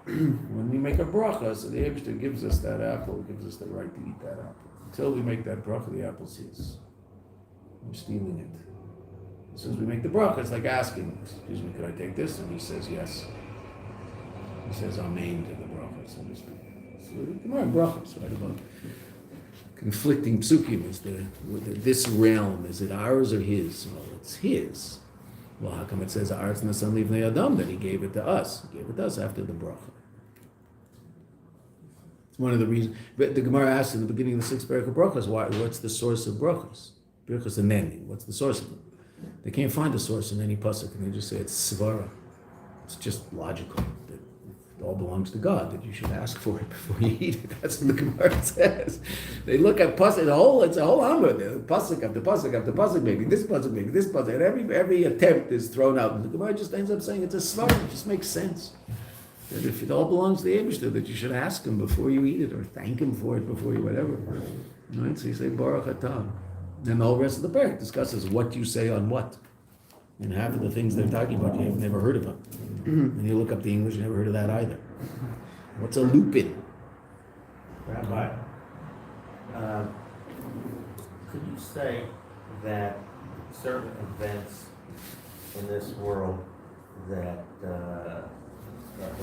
When we make a bracha, so the Eibishter gives us that apple, gives us the right to eat that apple. Until we make that bracha, the apple's his. We're stealing it. As soon as we make the bracha, it's like asking, excuse me, could I take this? And he says yes. He says amen to the bracha, so to speak. So the Gemara brachas, right, about conflicting psukim. Is this realm, is it ours or his? Well, it's his. Well, how come it says Aretz Nasan Livnei Adam? That he gave it to us. He gave it to us after the bracha. It's one of the reasons. But the Gemara asks in the beginning of the sixth parak of brachas, what's the source of brachas? Brachas and neni. What's the source of them? They can't find a source in any pasuk, and they just say it's svara. It's just logical. That it all belongs to God. That you should ask for it before you eat it. That's what the Gemara says. They look at pasuk. It's a whole amud. Pasuk after pasuk after pasuk, maybe this pasuk, maybe this pasuk, and every attempt is thrown out. And the Gemara just ends up saying it's a svara. It just makes sense. That if it all belongs to the Eibishter, that you should ask him before you eat it, or thank him for it before you whatever. Right? So you say Baruch Atah. Then the whole rest of the parak discusses what you say on what. And half of the things they're talking about you have never heard of them. And you look up the English, you never heard of that either. What's a lupin? Rabbi, could you say that certain events in this world that are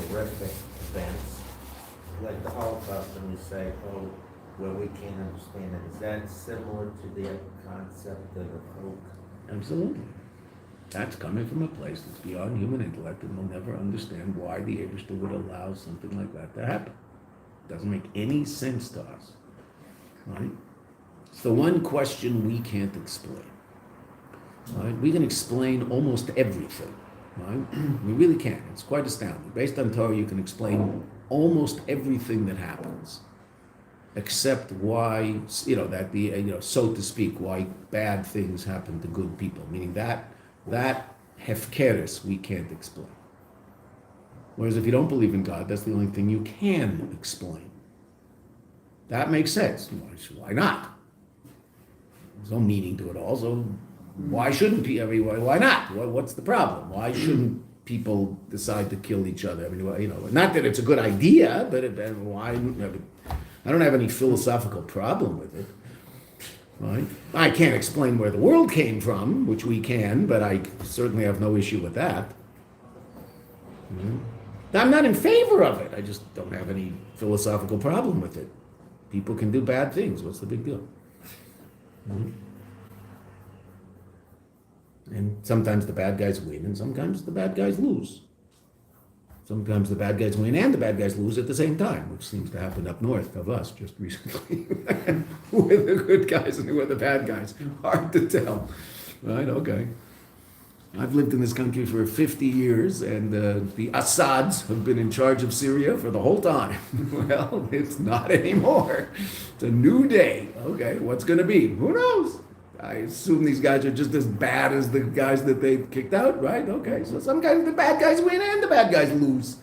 horrific events, like the Holocaust, and you say, oh, well, we can't understand it. Is that similar to the concept of hope? Absolutely. That's coming from a place that's beyond human intellect, and we'll never understand why the Eibishter would allow something like that to happen. It doesn't make any sense to us. Right? It's the one question we can't explain. Right? We can explain almost everything. Right? We really can. It's quite astounding. Based on Torah, you can explain almost everything that happens. accept why, that so to speak, why bad things happen to good people. Meaning that hefkeris we can't explain. Whereas if you don't believe in God, that's the only thing you can explain. That makes sense. Why not? There's no meaning to it all, so why shouldn't people, why not? What's the problem? Why shouldn't people decide to kill each other? Not that it's a good idea, but why? I don't have any philosophical problem with it. Right? I can't explain where the world came from, which we can, but I certainly have no issue with that. Mm-hmm. I'm not in favor of it. I just don't have any philosophical problem with it. People can do bad things. What's the big deal? Mm-hmm. And sometimes the bad guys win, and sometimes the bad guys lose. Sometimes the bad guys win and the bad guys lose at the same time, which seems to happen up north of us just recently. Who are the good guys and who are the bad guys? Hard to tell. Right? Okay. I've lived in this country for 50 years, and the Assads have been in charge of Syria for the whole time. Well, it's not anymore. It's a new day. Okay, what's going to be? Who knows? I assume these guys are just as bad as the guys that they kicked out, right? Okay, so sometimes the bad guys win and the bad guys lose.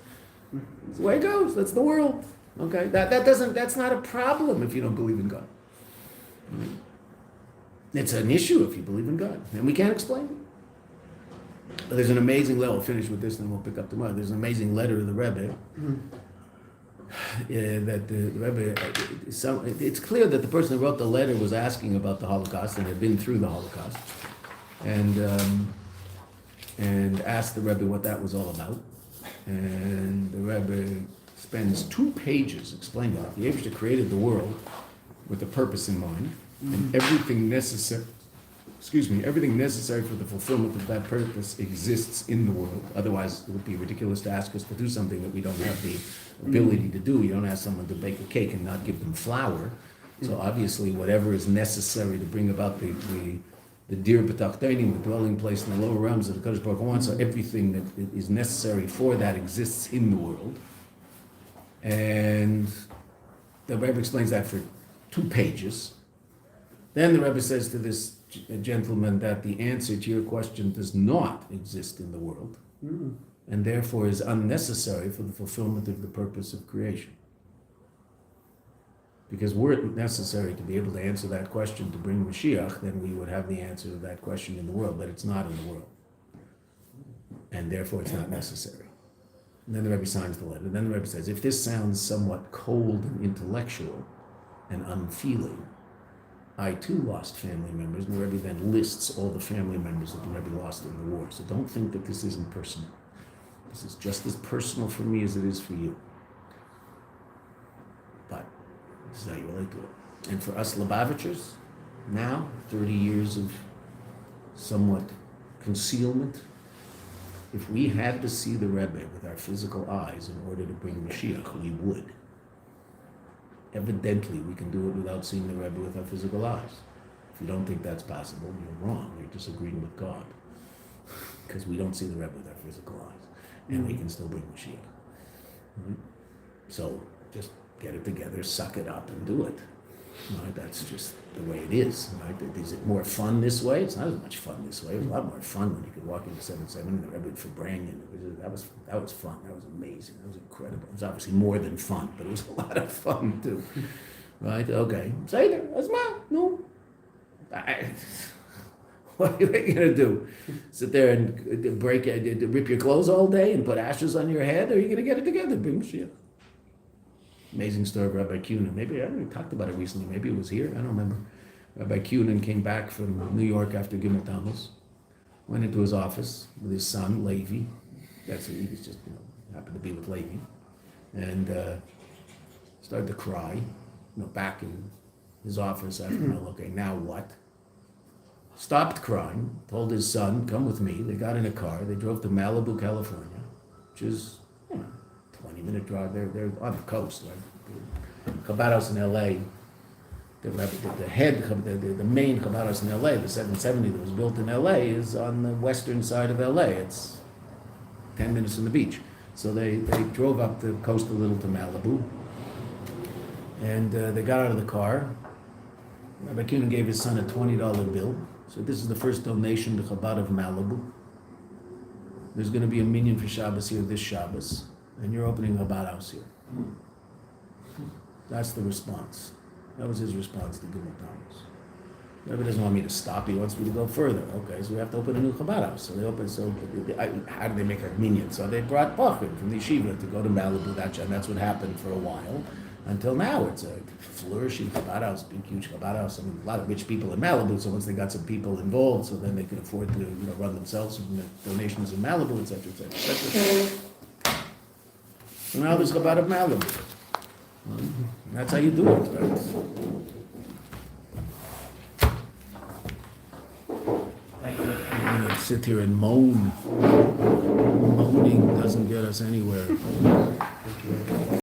That's the way it goes. That's the world. Okay, that's not a problem if you don't believe in God. Right? It's an issue if you believe in God, and we can't explain it. There's an amazing letter. I'll finish with this, and then we'll pick up tomorrow. There's an amazing letter to the Rebbe. That the Rebbe, it's clear that the person who wrote the letter was asking about the Holocaust and had been through the Holocaust, and asked the Rebbe what that was all about. And the Rebbe spends 2 pages explaining that the Yeshiva created the world with a purpose in mind, and everything necessary for the fulfillment of that purpose exists in the world. Otherwise, it would be ridiculous to ask us to do something that we don't have the ability to do. You don't ask someone to bake a cake and not give them flour. So obviously, whatever is necessary to bring about the dir b'tachtenim, the dwelling place in the lower realms that the Kadosh Baruch Hu wants, so everything that is necessary for that exists in the world. And the Rebbe explains that for 2 pages. Then the Rebbe says to this gentleman that the answer to your question does not exist in the world, and therefore is unnecessary for the fulfillment of the purpose of creation. Because were it necessary to be able to answer that question to bring Mashiach, then we would have the answer to that question in the world, but it's not in the world. And therefore it's not necessary. And then the Rebbe signs the letter. Then the Rebbe says, if this sounds somewhat cold and intellectual and unfeeling, I too lost family members, and the Rebbe then lists all the family members that the Rebbe lost in the war. So don't think that this isn't personal. This is just as personal for me as it is for you. But this is how you relate to it. And for us Lubavitchers, now, 30 years of somewhat concealment, if we had to see the Rebbe with our physical eyes in order to bring Mashiach, we would. Evidently, we can do it without seeing the Rebbe with our physical eyes. If you don't think that's possible, you're wrong. You're disagreeing with God. Because we don't see the Rebbe with our physical eyes. And we can still bring Mashiach. Mm-hmm. So just get it together, suck it up, and do it. Right? That's just the way it is. Right? Is it more fun this way? It's not as much fun this way. It was a lot more fun when you could walk into 7-7 and the Rebbe would bring, and that was fun. That was amazing. That was incredible. It was obviously more than fun, but it was a lot of fun too. Right? Okay. Say there. Asma. No. What are you gonna do? Sit there and rip your clothes all day and put ashes on your head? Or are you gonna get it together? Bring Mashiach. Amazing story of Rabbi Kunin. Maybe I talked about it recently. Maybe it was here. I don't remember. Rabbi Kunin came back from New York after Gimel Tammuz, went into his office with his son Levi. He was just happened to be with Levi, and started to cry. Back in his office after okay, now what? Stopped crying. Told his son, "Come with me." They got in a car. They drove to Malibu, California, which is 20-minute drive. They're on the coast, right? Chabad house in L.A. The main Chabad house in L.A., the 770 that was built in L.A., is on the western side of L.A. It's 10 minutes from the beach. So they drove up the coast a little to Malibu, And they got out of the car. Rabbi Kaplan gave his son a $20 bill. So this is the first donation to Chabad of Malibu. There's going to be a minyan for Shabbos here this Shabbos, and you're opening a Chabad house here. That's the response. That was his response to Gimel Tammuz. Rabbi doesn't want me to stop. He wants me to go further. Okay, so we have to open a new Chabad house. So they open. So how do they make a minyan? So they brought Pachim from the Yeshiva to go to Malibu. And that's what happened for a while. Until now, it's a flourishing Chabad house, big, huge Chabad house. I mean, a lot of rich people in Malibu. So once they got some people involved, so then they could afford to, run themselves from the donations in Malibu, etc., etc., etc. So now there's Chabad of Malibu. That's how you do it, right? We're gonna sit here and moan. Moaning doesn't get us anywhere.